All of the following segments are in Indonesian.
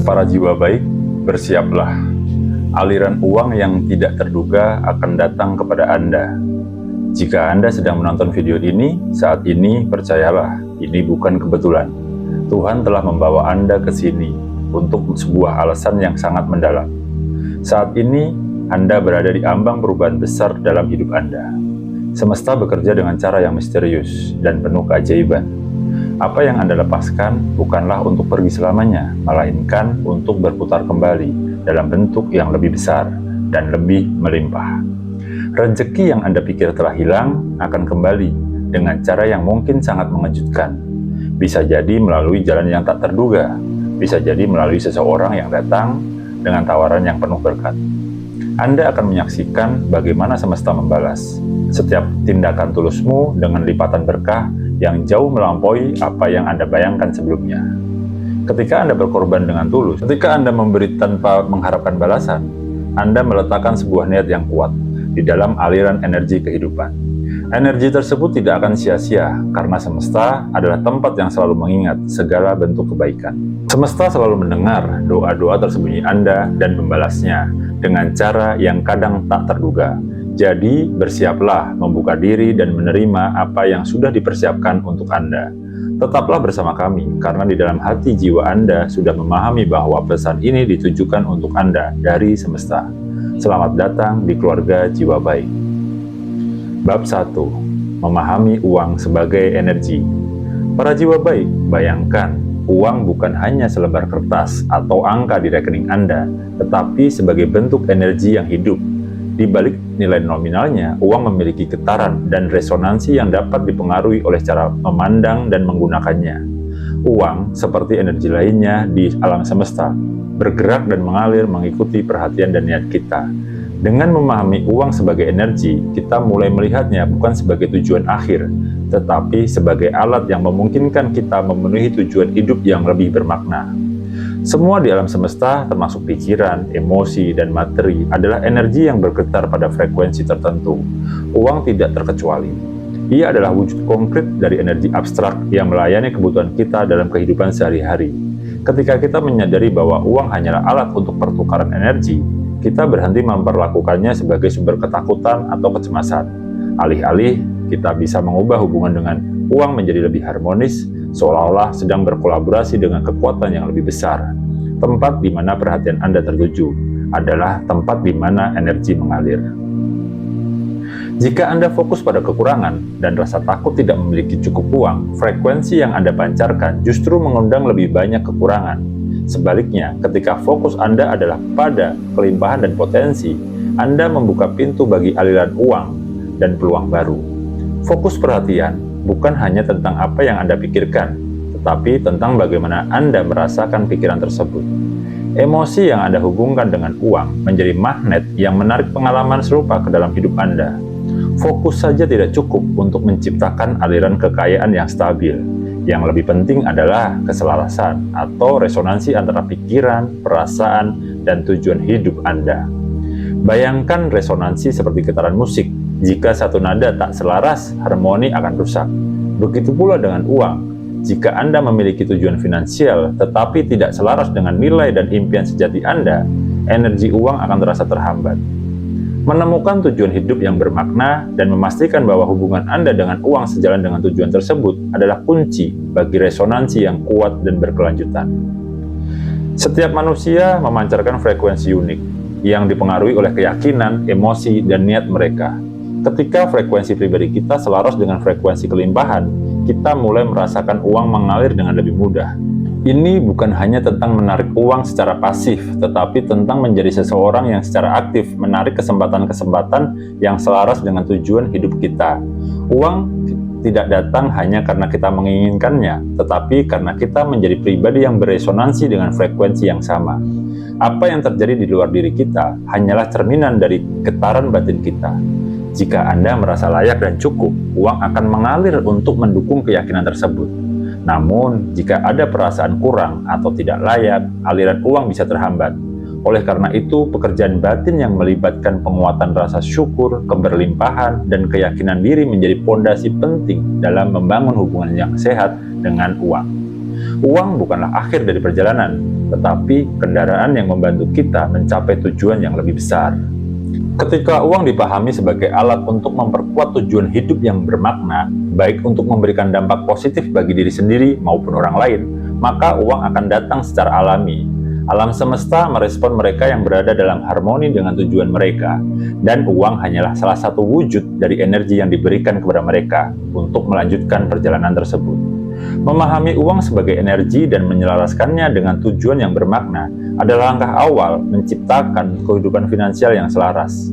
Para jiwa baik, bersiaplah. Aliran uang yang tidak terduga akan datang kepada Anda. Jika Anda sedang menonton video ini, saat ini percayalah, ini bukan kebetulan. Tuhan telah membawa Anda ke sini untuk sebuah alasan yang sangat mendalam. Saat ini, Anda berada di ambang perubahan besar dalam hidup Anda. Semesta bekerja dengan cara yang misterius dan penuh keajaiban. Apa yang Anda lepaskan bukanlah untuk pergi selamanya, melainkan untuk berputar kembali dalam bentuk yang lebih besar dan lebih melimpah. Rezeki yang Anda pikir telah hilang akan kembali dengan cara yang mungkin sangat mengejutkan. Bisa jadi melalui jalan yang tak terduga, bisa jadi melalui seseorang yang datang dengan tawaran yang penuh berkat. Anda akan menyaksikan bagaimana semesta membalas setiap tindakan tulusmu dengan lipatan berkah yang jauh melampaui apa yang Anda bayangkan sebelumnya. Ketika Anda berkorban dengan tulus, ketika Anda memberi tanpa mengharapkan balasan, Anda meletakkan sebuah niat yang kuat di dalam aliran energi kehidupan. Energi tersebut tidak akan sia-sia karena semesta adalah tempat yang selalu mengingat segala bentuk kebaikan. Semesta selalu mendengar doa-doa tersembunyi Anda dan membalasnya dengan cara yang kadang tak terduga. Jadi, bersiaplah membuka diri dan menerima apa yang sudah dipersiapkan untuk Anda. Tetaplah bersama kami, karena di dalam hati jiwa Anda sudah memahami bahwa pesan ini ditujukan untuk Anda dari semesta. Selamat datang di keluarga jiwa baik. Bab 1. Memahami uang sebagai energi. Para jiwa baik, bayangkan, uang bukan hanya selebar kertas atau angka di rekening Anda, tetapi sebagai bentuk energi yang hidup. Di balik nilai nominalnya, uang memiliki getaran dan resonansi yang dapat dipengaruhi oleh cara memandang dan menggunakannya. Uang, seperti energi lainnya di alam semesta, bergerak dan mengalir mengikuti perhatian dan niat kita. Dengan memahami uang sebagai energi, kita mulai melihatnya bukan sebagai tujuan akhir, tetapi sebagai alat yang memungkinkan kita memenuhi tujuan hidup yang lebih bermakna. Semua di alam semesta, termasuk pikiran, emosi, dan materi, adalah energi yang bergetar pada frekuensi tertentu. Uang tidak terkecuali. Ia adalah wujud konkret dari energi abstrak yang melayani kebutuhan kita dalam kehidupan sehari-hari. Ketika kita menyadari bahwa uang hanyalah alat untuk pertukaran energi, kita berhenti memperlakukannya sebagai sumber ketakutan atau kecemasan. Alih-alih, kita bisa mengubah hubungan dengan uang menjadi lebih harmonis, seolah-olah sedang berkolaborasi dengan kekuatan yang lebih besar. Tempat di mana perhatian Anda tertuju adalah tempat di mana energi mengalir. Jika Anda fokus pada kekurangan dan rasa takut tidak memiliki cukup uang, frekuensi yang Anda pancarkan justru mengundang lebih banyak kekurangan. Sebaliknya, ketika fokus Anda adalah pada kelimpahan dan potensi, Anda membuka pintu bagi aliran uang dan peluang baru. Fokus perhatian bukan hanya tentang apa yang Anda pikirkan, tetapi tentang bagaimana Anda merasakan pikiran tersebut. Emosi yang Anda hubungkan dengan uang menjadi magnet yang menarik pengalaman serupa ke dalam hidup Anda. Fokus saja tidak cukup untuk menciptakan aliran kekayaan yang stabil. Yang lebih penting adalah keselarasan atau resonansi antara pikiran, perasaan, dan tujuan hidup Anda. Bayangkan resonansi seperti getaran musik. Jika satu nada tak selaras, harmoni akan rusak. Begitu pula dengan uang. Jika Anda memiliki tujuan finansial tetapi tidak selaras dengan nilai dan impian sejati Anda, energi uang akan terasa terhambat. Menemukan tujuan hidup yang bermakna dan memastikan bahwa hubungan Anda dengan uang sejalan dengan tujuan tersebut adalah kunci bagi resonansi yang kuat dan berkelanjutan. Setiap manusia memancarkan frekuensi unik yang dipengaruhi oleh keyakinan, emosi, dan niat mereka. Ketika frekuensi pribadi kita selaras dengan frekuensi kelimpahan, kita mulai merasakan uang mengalir dengan lebih mudah. Ini bukan hanya tentang menarik uang secara pasif, tetapi tentang menjadi seseorang yang secara aktif menarik kesempatan-kesempatan yang selaras dengan tujuan hidup kita. Uang tidak datang hanya karena kita menginginkannya, tetapi karena kita menjadi pribadi yang beresonansi dengan frekuensi yang sama. Apa yang terjadi di luar diri kita hanyalah cerminan dari getaran batin kita. Jika Anda merasa layak dan cukup, uang akan mengalir untuk mendukung keyakinan tersebut. Namun, jika ada perasaan kurang atau tidak layak, aliran uang bisa terhambat. Oleh karena itu, pekerjaan batin yang melibatkan penguatan rasa syukur, keberlimpahan, dan keyakinan diri menjadi fondasi penting dalam membangun hubungan yang sehat dengan uang. Uang bukanlah akhir dari perjalanan, tetapi kendaraan yang membantu kita mencapai tujuan yang lebih besar. Ketika uang dipahami sebagai alat untuk memperkuat tujuan hidup yang bermakna, baik untuk memberikan dampak positif bagi diri sendiri maupun orang lain, maka uang akan datang secara alami. Alam semesta merespon mereka yang berada dalam harmoni dengan tujuan mereka, dan uang hanyalah salah satu wujud dari energi yang diberikan kepada mereka untuk melanjutkan perjalanan tersebut. Memahami uang sebagai energi dan menyelaraskannya dengan tujuan yang bermakna adalah langkah awal menciptakan kehidupan finansial yang selaras.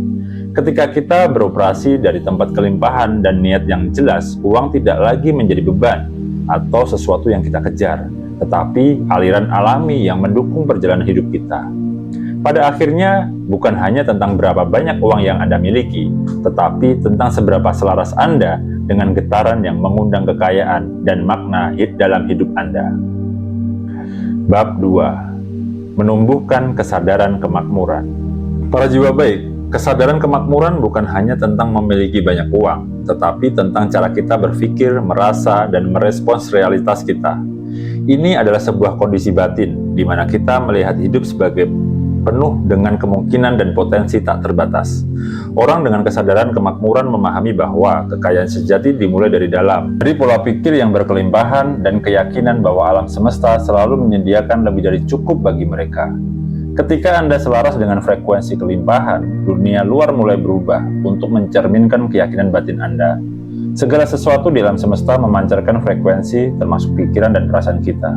Ketika kita beroperasi dari tempat kelimpahan dan niat yang jelas, uang tidak lagi menjadi beban atau sesuatu yang kita kejar, tetapi aliran alami yang mendukung perjalanan hidup kita. Pada akhirnya, bukan hanya tentang berapa banyak uang yang Anda miliki, tetapi tentang seberapa selaras Anda dengan getaran yang mengundang kekayaan dan makna dalam hidup Anda. Bab 2. Menumbuhkan kesadaran kemakmuran. Para jiwa baik, kesadaran kemakmuran bukan hanya tentang memiliki banyak uang, tetapi tentang cara kita berpikir, merasa, dan merespons realitas kita. Ini adalah sebuah kondisi batin, di mana kita melihat hidup sebagai penuh dengan kemungkinan dan potensi tak terbatas. Orang dengan kesadaran kemakmuran memahami bahwa kekayaan sejati dimulai dari dalam, dari pola pikir yang berkelimpahan dan keyakinan bahwa alam semesta selalu menyediakan lebih dari cukup bagi mereka. Ketika Anda selaras dengan frekuensi kelimpahan, dunia luar mulai berubah untuk mencerminkan keyakinan batin Anda. Segala sesuatu di alam semesta memancarkan frekuensi termasuk pikiran dan perasaan kita.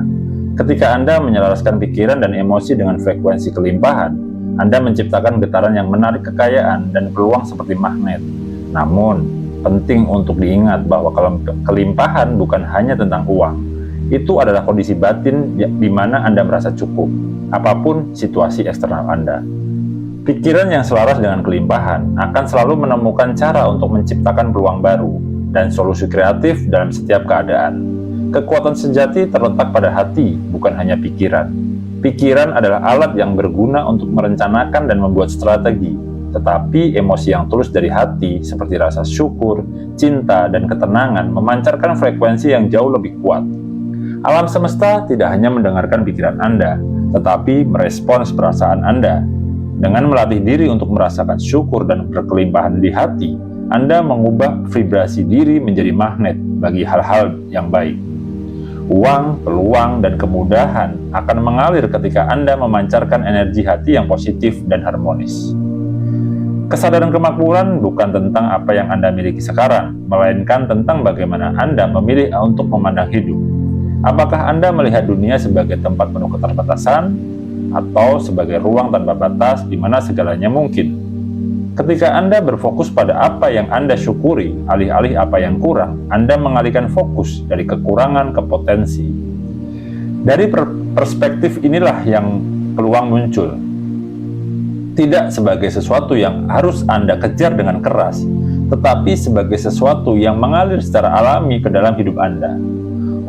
Ketika Anda menyelaraskan pikiran dan emosi dengan frekuensi kelimpahan, Anda menciptakan getaran yang menarik kekayaan dan peluang seperti magnet. Namun, penting untuk diingat bahwa kelimpahan bukan hanya tentang uang. Itu adalah kondisi batin di mana Anda merasa cukup, apapun situasi eksternal Anda. Pikiran yang selaras dengan kelimpahan akan selalu menemukan cara untuk menciptakan peluang baru dan solusi kreatif dalam setiap keadaan. Kekuatan sejati terletak pada hati, bukan hanya pikiran. Pikiran adalah alat yang berguna untuk merencanakan dan membuat strategi, tetapi emosi yang tulus dari hati, seperti rasa syukur, cinta, dan ketenangan, memancarkan frekuensi yang jauh lebih kuat. Alam semesta tidak hanya mendengarkan pikiran Anda, tetapi merespons perasaan Anda. Dengan melatih diri untuk merasakan syukur dan berkelimpahan di hati, Anda mengubah vibrasi diri menjadi magnet bagi hal-hal yang baik. Uang, peluang, dan kemudahan akan mengalir ketika Anda memancarkan energi hati yang positif dan harmonis. Kesadaran kemakmuran bukan tentang apa yang Anda miliki sekarang, melainkan tentang bagaimana Anda memilih untuk memandang hidup. Apakah Anda melihat dunia sebagai tempat penuh keterbatasan, atau sebagai ruang tanpa batas di mana segalanya mungkin? Ketika Anda berfokus pada apa yang Anda syukuri, alih-alih apa yang kurang, Anda mengalihkan fokus dari kekurangan ke potensi. Dari perspektif inilah yang peluang muncul. Tidak sebagai sesuatu yang harus Anda kejar dengan keras, tetapi sebagai sesuatu yang mengalir secara alami ke dalam hidup Anda.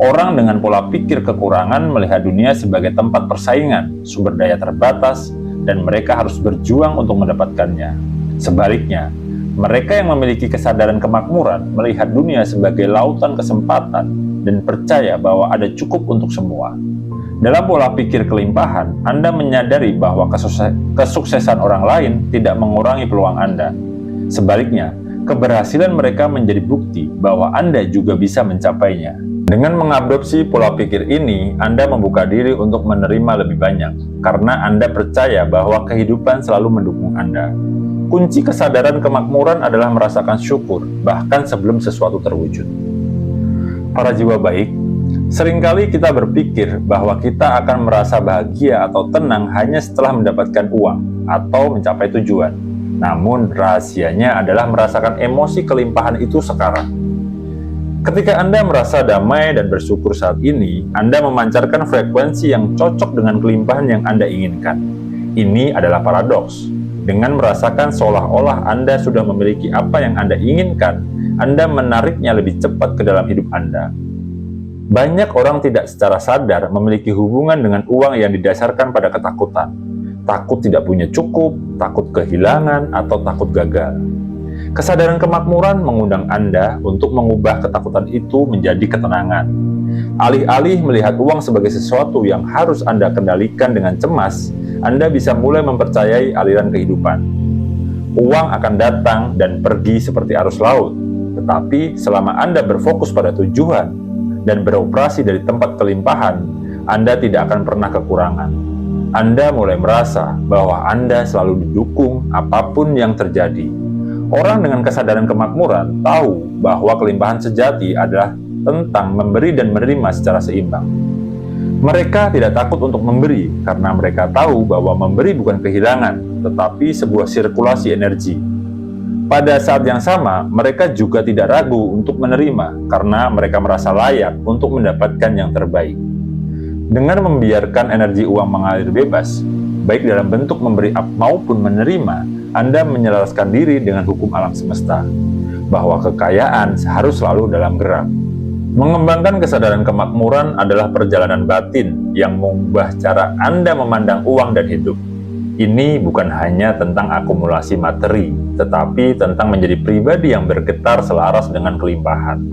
Orang dengan pola pikir kekurangan melihat dunia sebagai tempat persaingan, sumber daya terbatas, dan mereka harus berjuang untuk mendapatkannya. Sebaliknya, mereka yang memiliki kesadaran kemakmuran melihat dunia sebagai lautan kesempatan dan percaya bahwa ada cukup untuk semua. Dalam pola pikir kelimpahan, Anda menyadari bahwa kesuksesan orang lain tidak mengurangi peluang Anda. Sebaliknya, keberhasilan mereka menjadi bukti bahwa Anda juga bisa mencapainya. Dengan mengadopsi pola pikir ini, Anda membuka diri untuk menerima lebih banyak, karena Anda percaya bahwa kehidupan selalu mendukung Anda. Kunci kesadaran kemakmuran adalah merasakan syukur, bahkan sebelum sesuatu terwujud. Para jiwa baik, seringkali kita berpikir bahwa kita akan merasa bahagia atau tenang hanya setelah mendapatkan uang atau mencapai tujuan. Namun, rahasianya adalah merasakan emosi kelimpahan itu sekarang. Ketika Anda merasa damai dan bersyukur saat ini, Anda memancarkan frekuensi yang cocok dengan kelimpahan yang Anda inginkan. Ini adalah paradoks. Dengan merasakan seolah-olah Anda sudah memiliki apa yang Anda inginkan, Anda menariknya lebih cepat ke dalam hidup Anda. Banyak orang tidak secara sadar memiliki hubungan dengan uang yang didasarkan pada ketakutan. Takut tidak punya cukup, takut kehilangan, atau takut gagal. Kesadaran kemakmuran mengundang Anda untuk mengubah ketakutan itu menjadi ketenangan. Alih-alih melihat uang sebagai sesuatu yang harus Anda kendalikan dengan cemas, Anda bisa mulai mempercayai aliran kehidupan. Uang akan datang dan pergi seperti arus laut, tetapi selama Anda berfokus pada tujuan dan beroperasi dari tempat kelimpahan, Anda tidak akan pernah kekurangan. Anda mulai merasa bahwa Anda selalu didukung apapun yang terjadi. Orang dengan kesadaran kemakmuran tahu bahwa kelimpahan sejati adalah tentang memberi dan menerima secara seimbang. Mereka tidak takut untuk memberi karena mereka tahu bahwa memberi bukan kehilangan, tetapi sebuah sirkulasi energi. Pada saat yang sama, mereka juga tidak ragu untuk menerima karena mereka merasa layak untuk mendapatkan yang terbaik. Dengan membiarkan energi uang mengalir bebas, baik dalam bentuk memberi maupun menerima, Anda menyelaraskan diri dengan hukum alam semesta, bahwa kekayaan harus selalu dalam gerak. Mengembangkan kesadaran kemakmuran adalah perjalanan batin yang mengubah cara Anda memandang uang dan hidup. Ini bukan hanya tentang akumulasi materi, tetapi tentang menjadi pribadi yang bergetar selaras dengan kelimpahan.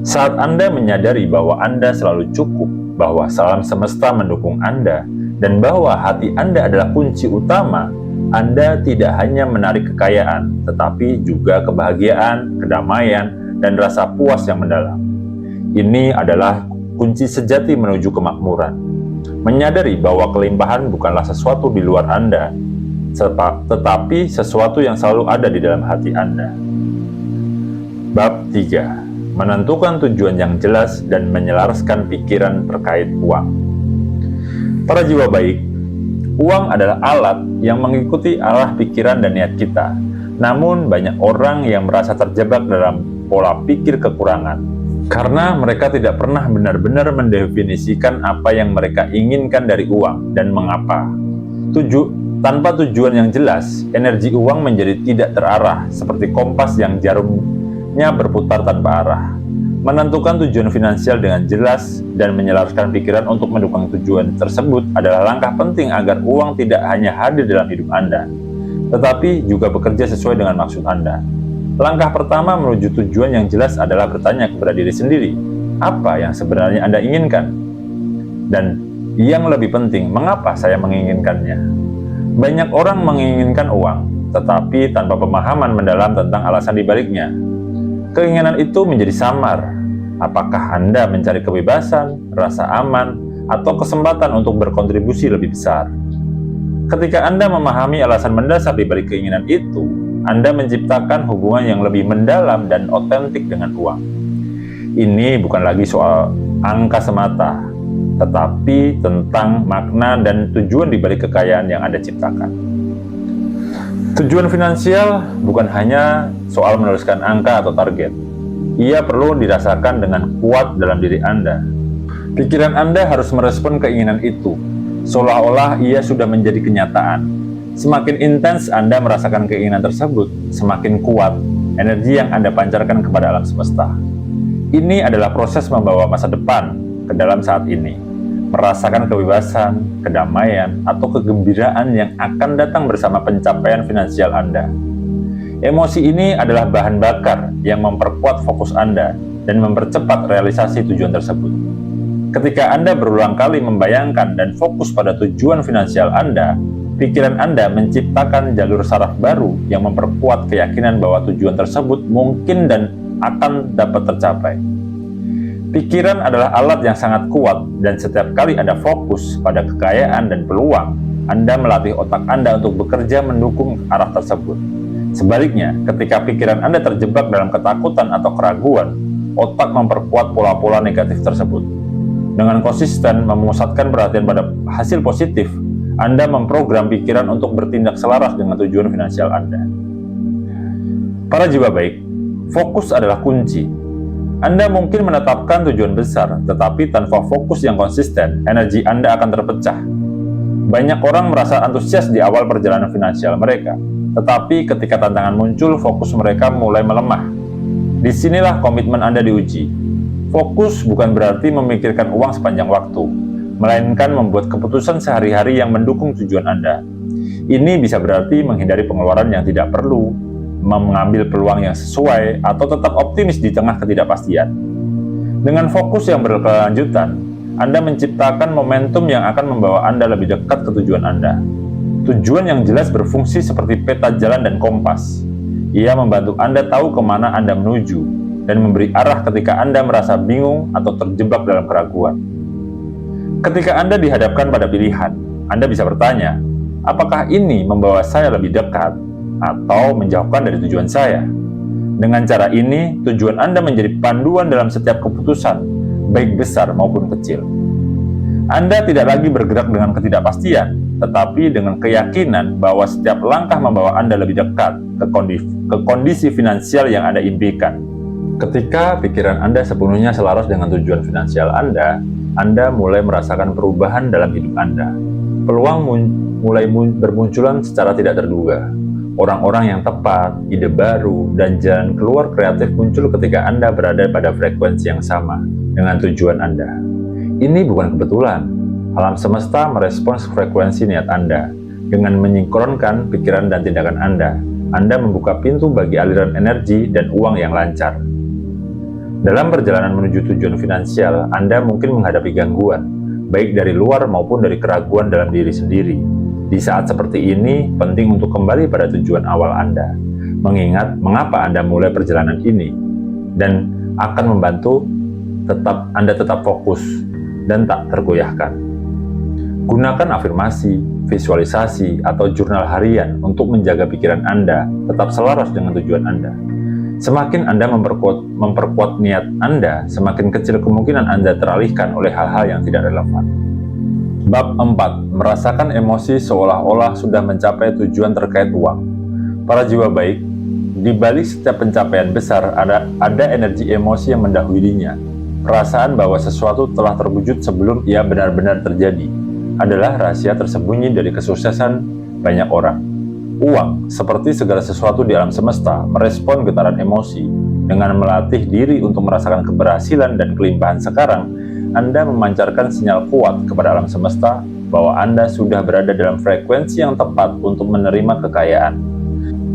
Saat Anda menyadari bahwa Anda selalu cukup, bahwa alam semesta mendukung Anda, dan bahwa hati Anda adalah kunci utama, Anda tidak hanya menarik kekayaan, tetapi juga kebahagiaan, kedamaian, dan rasa puas yang mendalam. Ini adalah kunci sejati menuju kemakmuran. Menyadari bahwa kelimpahan bukanlah sesuatu di luar Anda, tetapi sesuatu yang selalu ada di dalam hati Anda. Bab 3. Menentukan tujuan yang jelas dan menyelaraskan pikiran terkait uang. Para jiwa baik, uang adalah alat yang mengikuti arah pikiran dan niat kita. Namun banyak orang yang merasa terjebak dalam pola pikir kekurangan, karena mereka tidak pernah benar-benar mendefinisikan apa yang mereka inginkan dari uang dan mengapa. Tanpa tujuan yang jelas, energi uang menjadi tidak terarah, seperti kompas yang jarumnya berputar tanpa arah. Menentukan tujuan finansial dengan jelas dan menyelaraskan pikiran untuk mendukung tujuan tersebut adalah langkah penting agar uang tidak hanya hadir dalam hidup Anda, tetapi juga bekerja sesuai dengan maksud Anda. Langkah pertama menuju tujuan yang jelas adalah bertanya kepada diri sendiri, apa yang sebenarnya Anda inginkan? Dan yang lebih penting, mengapa saya menginginkannya? Banyak orang menginginkan uang, tetapi tanpa pemahaman mendalam tentang alasan dibaliknya. Keinginan itu menjadi samar. Apakah Anda mencari kebebasan, rasa aman, atau kesempatan untuk berkontribusi lebih besar? Ketika Anda memahami alasan mendasar di balik keinginan itu, Anda menciptakan hubungan yang lebih mendalam dan otentik dengan uang. Ini bukan lagi soal angka semata, tetapi tentang makna dan tujuan di balik kekayaan yang Anda ciptakan. Tujuan finansial bukan hanya soal menuliskan angka atau target. Ia perlu dirasakan dengan kuat dalam diri Anda. Pikiran Anda harus merespon keinginan itu, seolah-olah ia sudah menjadi kenyataan. Semakin intens Anda merasakan keinginan tersebut, semakin kuat energi yang Anda pancarkan kepada alam semesta. Ini adalah proses membawa masa depan ke dalam saat ini. Merasakan kebebasan, kedamaian, atau kegembiraan yang akan datang bersama pencapaian finansial Anda. Emosi ini adalah bahan bakar yang memperkuat fokus Anda dan mempercepat realisasi tujuan tersebut. Ketika Anda berulang kali membayangkan dan fokus pada tujuan finansial Anda, pikiran Anda menciptakan jalur saraf baru yang memperkuat keyakinan bahwa tujuan tersebut mungkin dan akan dapat tercapai. Pikiran adalah alat yang sangat kuat, dan setiap kali Anda fokus pada kekayaan dan peluang, Anda melatih otak Anda untuk bekerja mendukung arah tersebut. Sebaliknya, ketika pikiran Anda terjebak dalam ketakutan atau keraguan, otak memperkuat pola-pola negatif tersebut. Dengan konsisten memusatkan perhatian pada hasil positif, Anda memprogram pikiran untuk bertindak selaras dengan tujuan finansial Anda. Para jiwa baik, fokus adalah kunci. Anda mungkin menetapkan tujuan besar, tetapi tanpa fokus yang konsisten, energi Anda akan terpecah. Banyak orang merasa antusias di awal perjalanan finansial mereka, tetapi ketika tantangan muncul, fokus mereka mulai melemah. Disinilah komitmen Anda diuji. Fokus bukan berarti memikirkan uang sepanjang waktu, melainkan membuat keputusan sehari-hari yang mendukung tujuan Anda. Ini bisa berarti menghindari pengeluaran yang tidak perlu, mengambil peluang yang sesuai, atau tetap optimis di tengah ketidakpastian. Dengan fokus yang berkelanjutan, Anda menciptakan momentum yang akan membawa Anda lebih dekat ke tujuan Anda. Tujuan yang jelas berfungsi seperti peta jalan dan kompas. Ia membantu Anda tahu kemana Anda menuju dan memberi arah ketika Anda merasa bingung atau terjebak dalam keraguan. Ketika Anda dihadapkan pada pilihan, Anda bisa bertanya, apakah ini membawa saya lebih dekat atau menjauhkan dari tujuan saya? Dengan cara ini, tujuan Anda menjadi panduan dalam setiap keputusan, baik besar maupun kecil. Anda tidak lagi bergerak dengan ketidakpastian, tetapi dengan keyakinan bahwa setiap langkah membawa Anda lebih dekat ke kondisi finansial yang Anda impikan. Ketika pikiran Anda sepenuhnya selaras dengan tujuan finansial Anda mulai merasakan perubahan dalam hidup Anda. Peluang mulai bermunculan secara tidak terduga. Orang-orang yang tepat, ide baru, dan jalan keluar kreatif muncul ketika Anda berada pada frekuensi yang sama dengan tujuan Anda. Ini bukan kebetulan. Alam semesta merespons frekuensi niat Anda. Dengan menyinkronkan pikiran dan tindakan Anda membuka pintu bagi aliran energi dan uang yang lancar. Dalam perjalanan menuju tujuan finansial, Anda mungkin menghadapi gangguan, baik dari luar maupun dari keraguan dalam diri sendiri. Di saat seperti ini, penting untuk kembali pada tujuan awal Anda, mengingat mengapa Anda mulai perjalanan ini, dan akan membantu Anda tetap fokus dan tak tergoyahkan. Gunakan afirmasi, visualisasi, atau jurnal harian untuk menjaga pikiran Anda tetap selaras dengan tujuan Anda. Semakin Anda memperkuat niat Anda, semakin kecil kemungkinan Anda teralihkan oleh hal-hal yang tidak relevan. Bab 4. Merasakan emosi seolah-olah sudah mencapai tujuan terkait uang. Para jiwa baik, di balik setiap pencapaian besar ada energi emosi yang mendahulunya. Perasaan bahwa sesuatu telah terwujud sebelum ia benar-benar terjadi adalah rahasia tersembunyi dari kesuksesan banyak orang. Uang, seperti segala sesuatu di alam semesta, merespon getaran emosi. Dengan melatih diri untuk merasakan keberhasilan dan kelimpahan sekarang, Anda memancarkan sinyal kuat kepada alam semesta bahwa Anda sudah berada dalam frekuensi yang tepat untuk menerima kekayaan.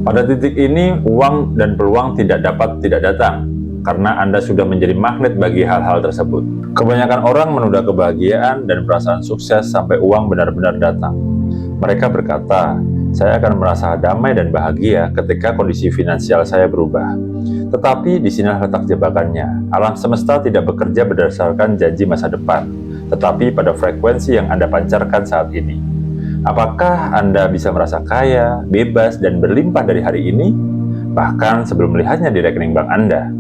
Pada titik ini, uang dan peluang tidak dapat tidak datang, karena Anda sudah menjadi magnet bagi hal-hal tersebut. Kebanyakan orang menunda kebahagiaan dan perasaan sukses sampai uang benar-benar datang. Mereka berkata, saya akan merasa damai dan bahagia ketika kondisi finansial saya berubah. Tetapi di sini letak jebakannya. Alam semesta tidak bekerja berdasarkan janji masa depan, tetapi pada frekuensi yang Anda pancarkan saat ini. Apakah Anda bisa merasa kaya, bebas, dan berlimpah dari hari ini? Bahkan sebelum melihatnya di rekening bank Anda.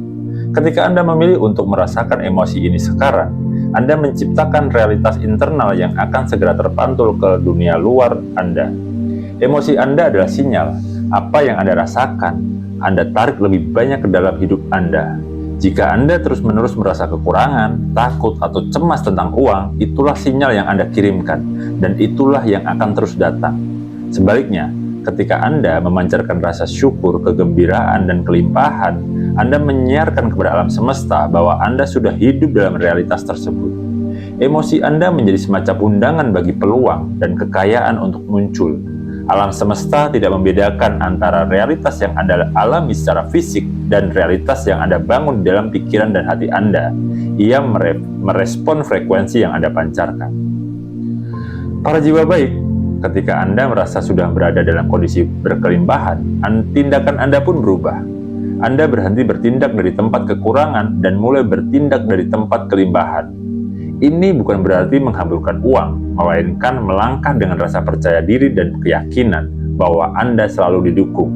Ketika Anda memilih untuk merasakan emosi ini sekarang, Anda menciptakan realitas internal yang akan segera terpantul ke dunia luar Anda. Emosi Anda adalah sinyal. Apa yang Anda rasakan, Anda tarik lebih banyak ke dalam hidup Anda. Jika Anda terus-menerus merasa kekurangan, takut, atau cemas tentang uang, itulah sinyal yang Anda kirimkan, dan itulah yang akan terus datang. Sebaliknya, ketika Anda memancarkan rasa syukur, kegembiraan, dan kelimpahan, Anda menyiarkan kepada alam semesta bahwa Anda sudah hidup dalam realitas tersebut. Emosi Anda menjadi semacam undangan bagi peluang dan kekayaan untuk muncul. Alam semesta tidak membedakan antara realitas yang Anda alami secara fisik dan realitas yang Anda bangun di dalam pikiran dan hati Anda. Ia merespon frekuensi yang Anda pancarkan. Para jiwa baik, ketika Anda merasa sudah berada dalam kondisi berkelimpahan, tindakan Anda pun berubah. Anda berhenti bertindak dari tempat kekurangan dan mulai bertindak dari tempat kelimpahan. Ini bukan berarti menghamburkan uang, melainkan melangkah dengan rasa percaya diri dan keyakinan bahwa Anda selalu didukung.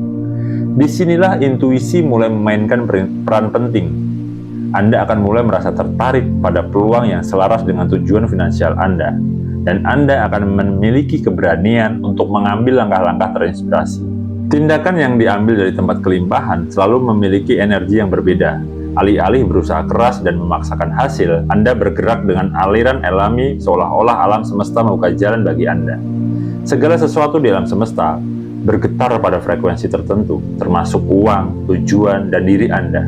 Disinilah intuisi mulai memainkan peran penting. Anda akan mulai merasa tertarik pada peluang yang selaras dengan tujuan finansial Anda, dan Anda akan memiliki keberanian untuk mengambil langkah-langkah terinspirasi. Tindakan yang diambil dari tempat kelimpahan selalu memiliki energi yang berbeda. Alih-alih berusaha keras dan memaksakan hasil, Anda bergerak dengan aliran alami seolah-olah alam semesta membuka jalan bagi Anda. Segala sesuatu di alam semesta bergetar pada frekuensi tertentu, termasuk uang, tujuan, dan diri Anda.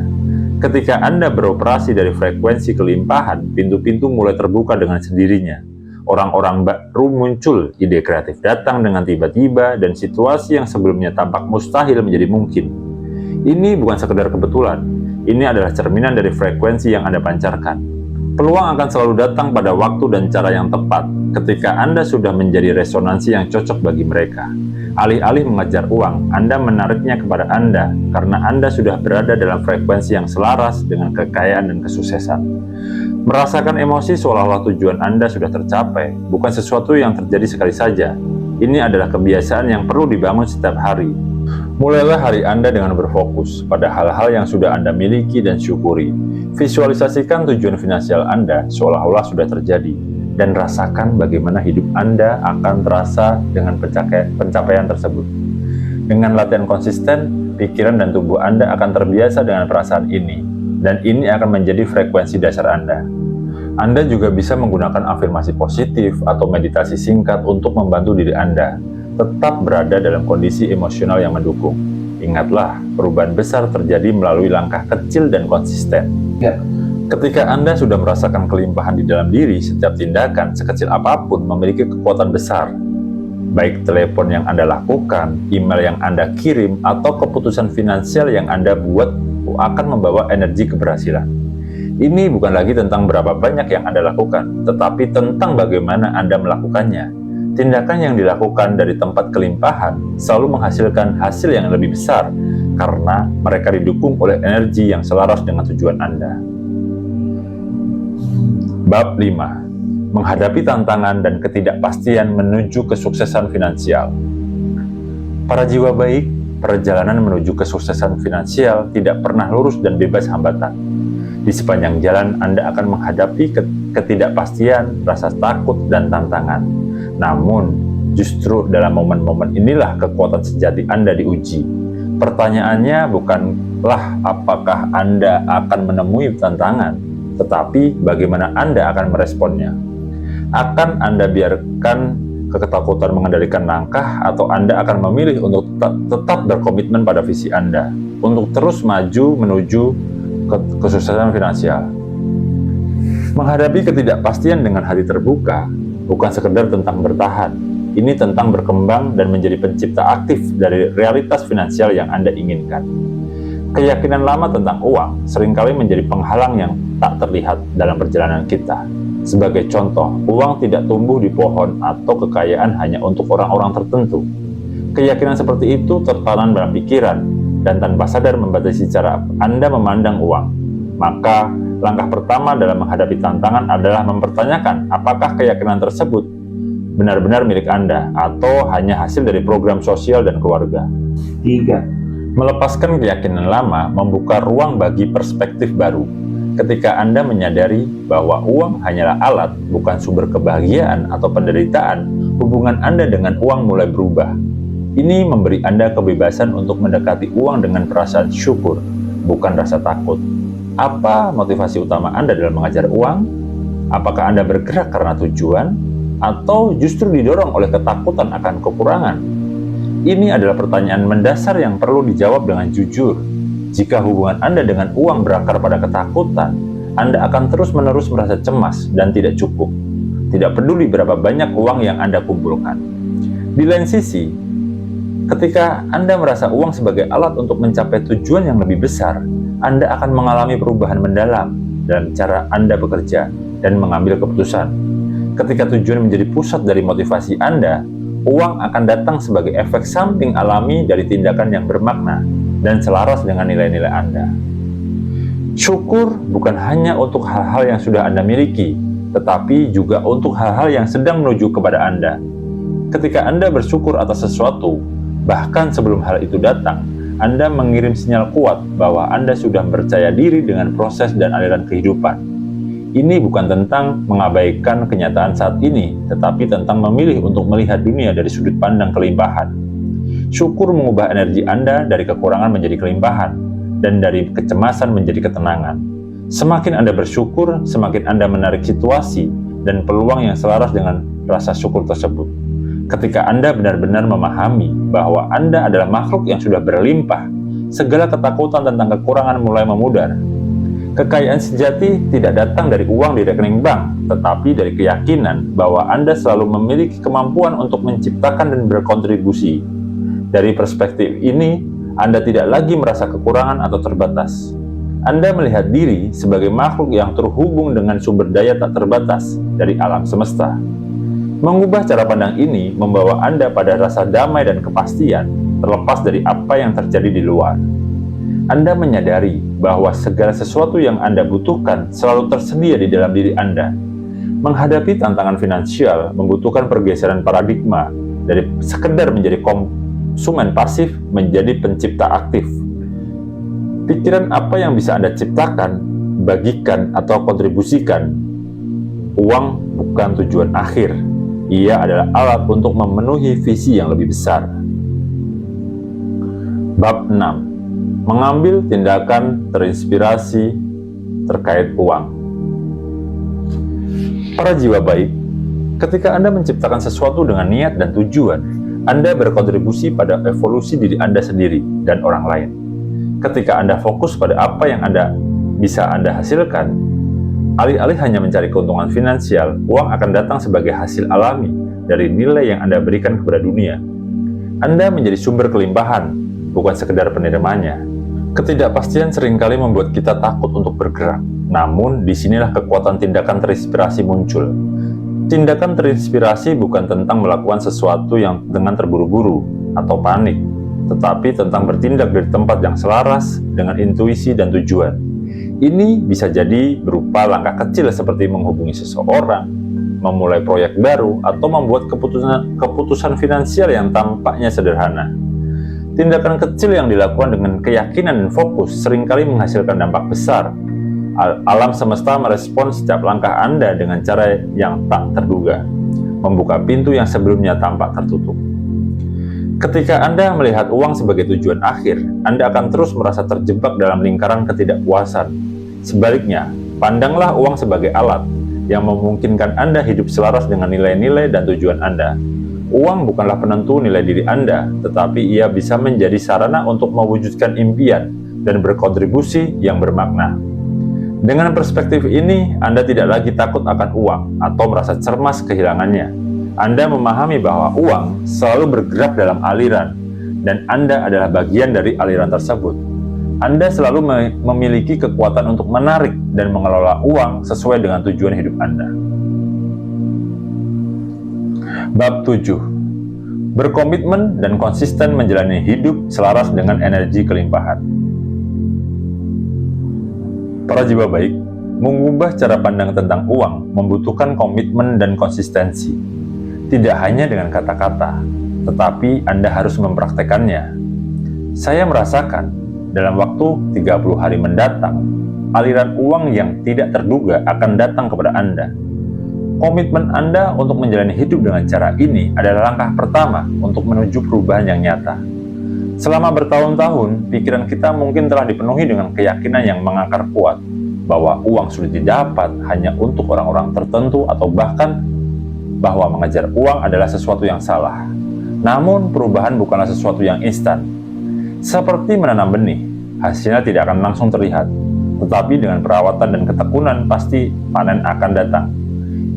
Ketika Anda beroperasi dari frekuensi kelimpahan, pintu-pintu mulai terbuka dengan sendirinya. Orang-orang baru muncul, ide kreatif datang dengan tiba-tiba, dan situasi yang sebelumnya tampak mustahil menjadi mungkin. Ini bukan sekedar kebetulan. Ini adalah cerminan dari frekuensi yang Anda pancarkan. Peluang akan selalu datang pada waktu dan cara yang tepat ketika Anda sudah menjadi resonansi yang cocok bagi mereka. Alih-alih mengejar uang, Anda menariknya kepada Anda karena Anda sudah berada dalam frekuensi yang selaras dengan kekayaan dan kesuksesan. Merasakan emosi seolah-olah tujuan Anda sudah tercapai, bukan sesuatu yang terjadi sekali saja. Ini adalah kebiasaan yang perlu dibangun setiap hari. Mulailah hari Anda dengan berfokus pada hal-hal yang sudah Anda miliki dan syukuri. Visualisasikan tujuan finansial Anda seolah-olah sudah terjadi, dan rasakan bagaimana hidup Anda akan terasa dengan pencapaian tersebut. Dengan latihan konsisten, pikiran dan tubuh Anda akan terbiasa dengan perasaan ini, dan ini akan menjadi frekuensi dasar Anda. Anda juga bisa menggunakan afirmasi positif atau meditasi singkat untuk membantu diri Anda tetap berada dalam kondisi emosional yang mendukung. Ingatlah, perubahan besar terjadi melalui langkah kecil dan konsisten. Ketika Anda sudah merasakan kelimpahan di dalam diri, setiap tindakan sekecil apapun memiliki kekuatan besar. Baik telepon yang Anda lakukan, email yang Anda kirim, atau keputusan finansial yang Anda buat akan membawa energi keberhasilan. Ini bukan lagi tentang berapa banyak yang Anda lakukan, tetapi tentang bagaimana Anda melakukannya. Tindakan yang dilakukan dari tempat kelimpahan selalu menghasilkan hasil yang lebih besar karena mereka didukung oleh energi yang selaras dengan tujuan Anda. Bab 5. Menghadapi tantangan dan ketidakpastian menuju kesuksesan finansial. Para jiwa baik, perjalanan menuju kesuksesan finansial tidak pernah lurus dan bebas hambatan. Di sepanjang jalan Anda akan menghadapi ketidakpastian, rasa takut, dan tantangan. Namun, justru dalam momen-momen inilah kekuatan sejati Anda diuji. Pertanyaannya bukanlah apakah Anda akan menemui tantangan, tetapi bagaimana Anda akan meresponnya. Akan Anda biarkan ketakutan mengendalikan langkah, atau Anda akan memilih untuk tetap berkomitmen pada visi Anda, untuk terus maju menuju kesuksesan finansial. Menghadapi ketidakpastian dengan hati terbuka bukan sekedar tentang bertahan. Ini tentang berkembang dan menjadi pencipta aktif dari realitas finansial yang Anda inginkan. Keyakinan lama tentang uang seringkali menjadi penghalang yang tak terlihat dalam perjalanan kita. Sebagai contoh, uang tidak tumbuh di pohon atau kekayaan hanya untuk orang-orang tertentu. Keyakinan seperti itu tertanam dalam pikiran dan tanpa sadar membatasi cara Anda memandang uang. Maka, langkah pertama dalam menghadapi tantangan adalah mempertanyakan apakah keyakinan tersebut benar-benar milik Anda atau hanya hasil dari program sosial dan keluarga. 3. Melepaskan keyakinan lama membuka ruang bagi perspektif baru. Ketika Anda menyadari bahwa uang hanyalah alat, bukan sumber kebahagiaan atau penderitaan, hubungan Anda dengan uang mulai berubah. Ini memberi Anda kebebasan untuk mendekati uang dengan perasaan syukur, bukan rasa takut. Apa motivasi utama Anda dalam mengajar uang? Apakah Anda bergerak karena tujuan, atau justru didorong oleh ketakutan akan kekurangan? Ini adalah pertanyaan mendasar yang perlu dijawab dengan jujur. Jika hubungan Anda dengan uang berakar pada ketakutan, Anda akan terus-menerus merasa cemas dan tidak cukup. Tidak peduli berapa banyak uang yang Anda kumpulkan. Di lain sisi, ketika Anda merasa uang sebagai alat untuk mencapai tujuan yang lebih besar, Anda akan mengalami perubahan mendalam dalam cara Anda bekerja dan mengambil keputusan. Ketika tujuan menjadi pusat dari motivasi Anda, uang akan datang sebagai efek samping alami dari tindakan yang bermakna dan selaras dengan nilai-nilai Anda. Syukur bukan hanya untuk hal-hal yang sudah Anda miliki, tetapi juga untuk hal-hal yang sedang menuju kepada Anda. Ketika Anda bersyukur atas sesuatu, bahkan sebelum hal itu datang, Anda mengirim sinyal kuat bahwa Anda sudah percaya diri dengan proses dan aliran kehidupan. Ini bukan tentang mengabaikan kenyataan saat ini, tetapi tentang memilih untuk melihat dunia dari sudut pandang kelimpahan. Syukur mengubah energi Anda dari kekurangan menjadi kelimpahan, dan dari kecemasan menjadi ketenangan. Semakin Anda bersyukur, semakin Anda menarik situasi dan peluang yang selaras dengan rasa syukur tersebut. Ketika Anda benar-benar memahami bahwa Anda adalah makhluk yang sudah berlimpah, segala ketakutan tentang kekurangan mulai memudar. Kekayaan sejati tidak datang dari uang di rekening bank, tetapi dari keyakinan bahwa Anda selalu memiliki kemampuan untuk menciptakan dan berkontribusi. Dari perspektif ini, Anda tidak lagi merasa kekurangan atau terbatas. Anda melihat diri sebagai makhluk yang terhubung dengan sumber daya tak terbatas dari alam semesta. Mengubah cara pandang ini membawa Anda pada rasa damai dan kepastian, terlepas dari apa yang terjadi di luar. Anda menyadari bahwa segala sesuatu yang Anda butuhkan selalu tersedia di dalam diri Anda. Menghadapi tantangan finansial membutuhkan pergeseran paradigma dari sekedar menjadi konsumen pasif menjadi pencipta aktif. Pikiran apa yang bisa Anda ciptakan, bagikan, atau kontribusikan. Uang bukan tujuan akhir. Ia adalah alat untuk memenuhi visi yang lebih besar. Bab 6. Mengambil tindakan terinspirasi terkait uang. Para jiwa baik, ketika Anda menciptakan sesuatu dengan niat dan tujuan, Anda berkontribusi pada evolusi diri Anda sendiri dan orang lain. Ketika Anda fokus pada apa yang bisa Anda hasilkan, alih-alih hanya mencari keuntungan finansial, uang akan datang sebagai hasil alami dari nilai yang Anda berikan kepada dunia. Anda menjadi sumber kelimpahan, bukan sekedar penerimanya. Ketidakpastian seringkali membuat kita takut untuk bergerak. Namun, disinilah kekuatan tindakan terinspirasi muncul. Tindakan terinspirasi bukan tentang melakukan sesuatu yang dengan terburu-buru atau panik, tetapi tentang bertindak dari tempat yang selaras dengan intuisi dan tujuan. Ini bisa jadi berupa langkah kecil seperti menghubungi seseorang, memulai proyek baru, atau membuat keputusan finansial yang tampaknya sederhana. Tindakan kecil yang dilakukan dengan keyakinan dan fokus seringkali menghasilkan dampak besar. Alam semesta merespon setiap langkah Anda dengan cara yang tak terduga, membuka pintu yang sebelumnya tampak tertutup. Ketika Anda melihat uang sebagai tujuan akhir, Anda akan terus merasa terjebak dalam lingkaran ketidakpuasan. Sebaliknya, pandanglah uang sebagai alat yang memungkinkan Anda hidup selaras dengan nilai-nilai dan tujuan Anda. Uang bukanlah penentu nilai diri Anda, tetapi ia bisa menjadi sarana untuk mewujudkan impian dan berkontribusi yang bermakna. Dengan perspektif ini, Anda tidak lagi takut akan uang atau merasa cemas kehilangannya. Anda memahami bahwa uang selalu bergerak dalam aliran, dan Anda adalah bagian dari aliran tersebut. Anda selalu memiliki kekuatan untuk menarik dan mengelola uang sesuai dengan tujuan hidup Anda. Bab 7. Berkomitmen dan konsisten menjalani hidup selaras dengan energi kelimpahan. Para jiwa baik, mengubah cara pandang tentang uang membutuhkan komitmen dan konsistensi. Tidak hanya dengan kata-kata, tetapi Anda harus mempraktekannya. Saya merasakan dalam waktu 30 hari mendatang, aliran uang yang tidak terduga akan datang kepada Anda. Komitmen Anda untuk menjalani hidup dengan cara ini adalah langkah pertama untuk menuju perubahan yang nyata. Selama bertahun-tahun, pikiran kita mungkin telah dipenuhi dengan keyakinan yang mengakar kuat bahwa uang sudah didapat hanya untuk orang-orang tertentu atau bahkan bahwa mengejar uang adalah sesuatu yang salah. Namun, perubahan bukanlah sesuatu yang instan. Seperti menanam benih, hasilnya tidak akan langsung terlihat, tetapi dengan perawatan dan ketekunan pasti panen akan datang.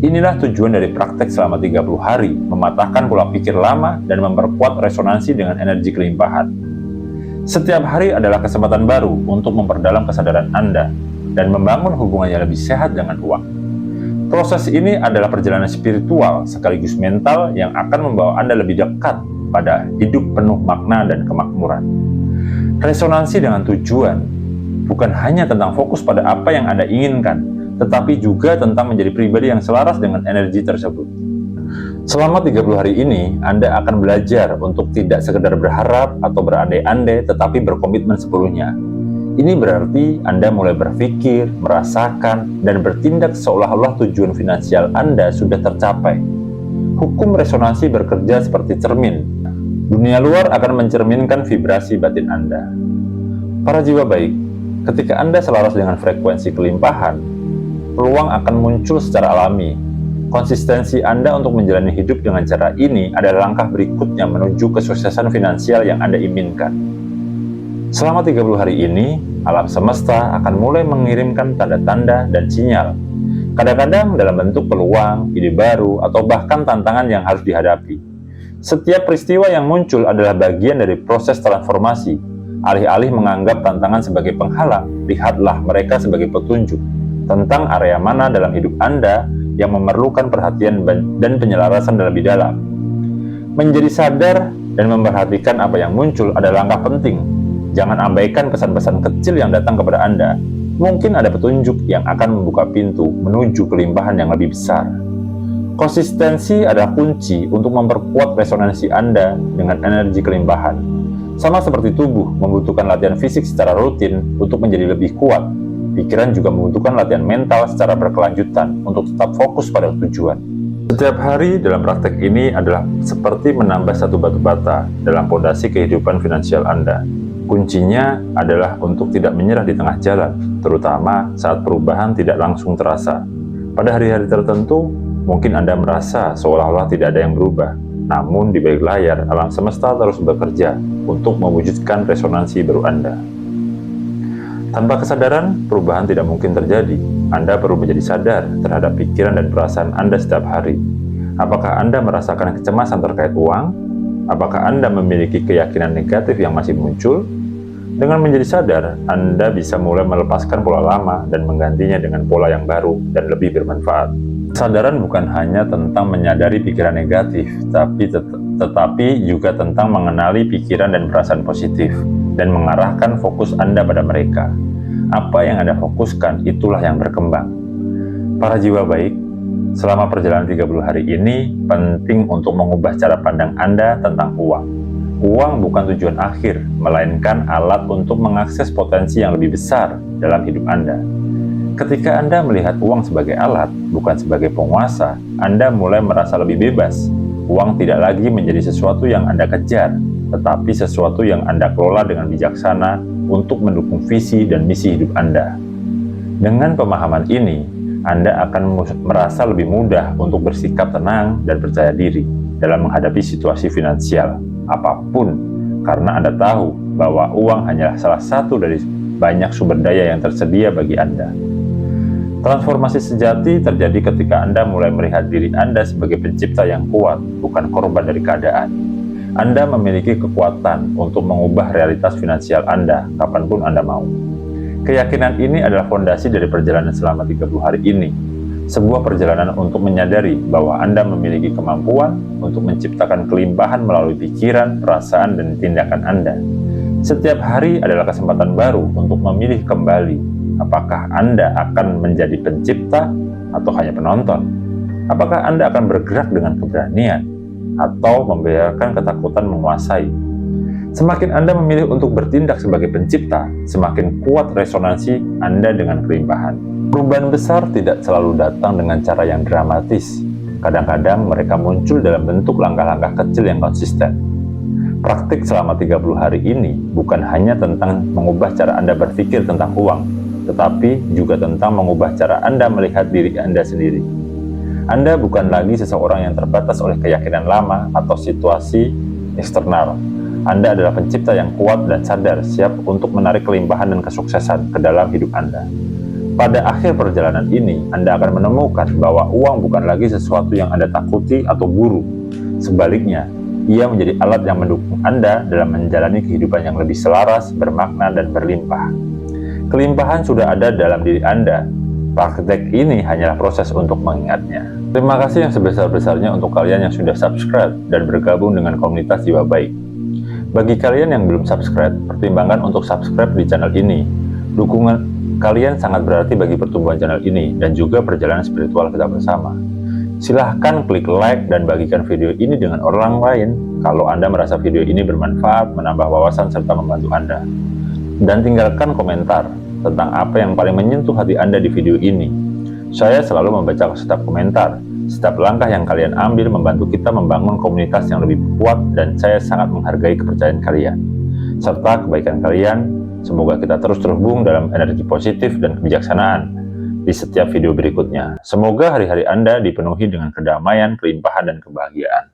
Inilah tujuan dari praktek selama 30 hari, mematahkan pola pikir lama dan memperkuat resonansi dengan energi kelimpahan. Setiap hari adalah kesempatan baru untuk memperdalam kesadaran Anda dan membangun hubungan yang lebih sehat dengan uang. Proses ini adalah perjalanan spiritual sekaligus mental yang akan membawa Anda lebih dekat pada hidup penuh makna dan kemakmuran. Resonansi dengan tujuan bukan hanya tentang fokus pada apa yang Anda inginkan, tetapi juga tentang menjadi pribadi yang selaras dengan energi tersebut. Selama 30 hari ini, Anda akan belajar untuk tidak sekedar berharap atau berandai-andai, tetapi berkomitmen sepenuhnya. Ini berarti Anda mulai berpikir, merasakan, dan bertindak seolah-olah tujuan finansial Anda sudah tercapai. Hukum resonansi bekerja seperti cermin. Dunia luar akan mencerminkan vibrasi batin Anda. Para jiwa baik, ketika Anda selaras dengan frekuensi kelimpahan, peluang akan muncul secara alami. Konsistensi Anda untuk menjalani hidup dengan cara ini adalah langkah berikutnya menuju kesuksesan finansial yang Anda inginkan. Selama 30 hari ini, alam semesta akan mulai mengirimkan tanda-tanda dan sinyal. Kadang-kadang dalam bentuk peluang, ide baru, atau bahkan tantangan yang harus dihadapi. Setiap peristiwa yang muncul adalah bagian dari proses transformasi, Alih-alih menganggap tantangan sebagai penghalang, lihatlah mereka sebagai petunjuk tentang area mana dalam hidup Anda yang memerlukan perhatian dan penyelarasan lebih dalam. Menjadi sadar dan memperhatikan apa yang muncul adalah langkah penting. Jangan abaikan pesan-pesan kecil yang datang kepada Anda. Mungkin ada petunjuk yang akan membuka pintu menuju kelimpahan yang lebih besar. Konsistensi adalah kunci untuk memperkuat resonansi Anda dengan energi kelimpahan. Sama seperti tubuh membutuhkan latihan fisik secara rutin untuk menjadi lebih kuat, pikiran juga membutuhkan latihan mental secara berkelanjutan untuk tetap fokus pada tujuan. Setiap hari dalam praktek ini adalah seperti menambah satu batu bata dalam fondasi kehidupan finansial Anda. Kuncinya adalah untuk tidak menyerah di tengah jalan, terutama saat perubahan tidak langsung terasa. Pada hari-hari tertentu, mungkin Anda merasa seolah-olah tidak ada yang berubah. Namun di balik layar, alam semesta terus bekerja untuk mewujudkan resonansi baru Anda. Tanpa kesadaran, perubahan tidak mungkin terjadi. Anda perlu menjadi sadar terhadap pikiran dan perasaan Anda setiap hari. Apakah Anda merasakan kecemasan terkait uang? Apakah Anda memiliki keyakinan negatif yang masih muncul? Dengan menjadi sadar, Anda bisa mulai melepaskan pola lama dan menggantinya dengan pola yang baru dan lebih bermanfaat. Kesadaran bukan hanya tentang menyadari pikiran negatif, tetapi juga tentang mengenali pikiran dan perasaan positif, dan mengarahkan fokus Anda pada mereka. Apa yang Anda fokuskan, itulah yang berkembang. Para jiwa baik, selama perjalanan 30 hari ini, penting untuk mengubah cara pandang Anda tentang uang. Uang bukan tujuan akhir, melainkan alat untuk mengakses potensi yang lebih besar dalam hidup Anda. Ketika Anda melihat uang sebagai alat, bukan sebagai penguasa, Anda mulai merasa lebih bebas. Uang tidak lagi menjadi sesuatu yang Anda kejar, tetapi sesuatu yang Anda kelola dengan bijaksana untuk mendukung visi dan misi hidup Anda. Dengan pemahaman ini, Anda akan merasa lebih mudah untuk bersikap tenang dan percaya diri dalam menghadapi situasi finansial apapun, karena Anda tahu bahwa uang hanyalah salah satu dari banyak sumber daya yang tersedia bagi Anda. Transformasi sejati terjadi ketika Anda mulai melihat diri Anda sebagai pencipta yang kuat, bukan korban dari keadaan. Anda memiliki kekuatan untuk mengubah realitas finansial Anda kapanpun Anda mau. Keyakinan ini adalah fondasi dari perjalanan selama 30 hari ini. Sebuah perjalanan untuk menyadari bahwa Anda memiliki kemampuan untuk menciptakan kelimpahan melalui pikiran, perasaan, dan tindakan Anda. Setiap hari adalah kesempatan baru untuk memilih kembali. Apakah Anda akan menjadi pencipta atau hanya penonton? Apakah Anda akan bergerak dengan keberanian atau membiarkan ketakutan menguasai? Semakin Anda memilih untuk bertindak sebagai pencipta, semakin kuat resonansi Anda dengan kelimpahan. Perubahan besar tidak selalu datang dengan cara yang dramatis. Kadang-kadang mereka muncul dalam bentuk langkah-langkah kecil yang konsisten. Praktik selama 30 hari ini bukan hanya tentang mengubah cara Anda berpikir tentang uang, tetapi juga tentang mengubah cara Anda melihat diri Anda sendiri. Anda bukan lagi seseorang yang terbatas oleh keyakinan lama atau situasi eksternal. Anda adalah pencipta yang kuat dan sadar, siap untuk menarik kelimpahan dan kesuksesan ke dalam hidup Anda. Pada akhir perjalanan ini, Anda akan menemukan bahwa uang bukan lagi sesuatu yang Anda takuti atau buru. Sebaliknya, ia menjadi alat yang mendukung Anda dalam menjalani kehidupan yang lebih selaras, bermakna, dan berlimpah. Kelimpahan sudah ada dalam diri Anda. Praktek ini hanyalah proses untuk mengingatnya. Terima kasih yang sebesar-besarnya untuk kalian yang sudah subscribe dan bergabung dengan komunitas Jiwa Baik. Bagi kalian yang belum subscribe, pertimbangkan untuk subscribe di channel ini. Dukungan kalian sangat berarti bagi pertumbuhan channel ini dan juga perjalanan spiritual kita bersama. Silahkan klik like dan bagikan video ini dengan orang lain kalau Anda merasa video ini bermanfaat, menambah wawasan, serta membantu Anda. Dan tinggalkan komentar tentang apa yang paling menyentuh hati Anda di video ini. Saya selalu membaca setiap komentar. Setiap langkah yang kalian ambil membantu kita membangun komunitas yang lebih kuat, dan saya sangat menghargai kepercayaan kalian serta kebaikan kalian. Semoga kita terus terhubung dalam energi positif dan kebijaksanaan di setiap video berikutnya. Semoga hari-hari Anda dipenuhi dengan kedamaian, kelimpahan, dan kebahagiaan.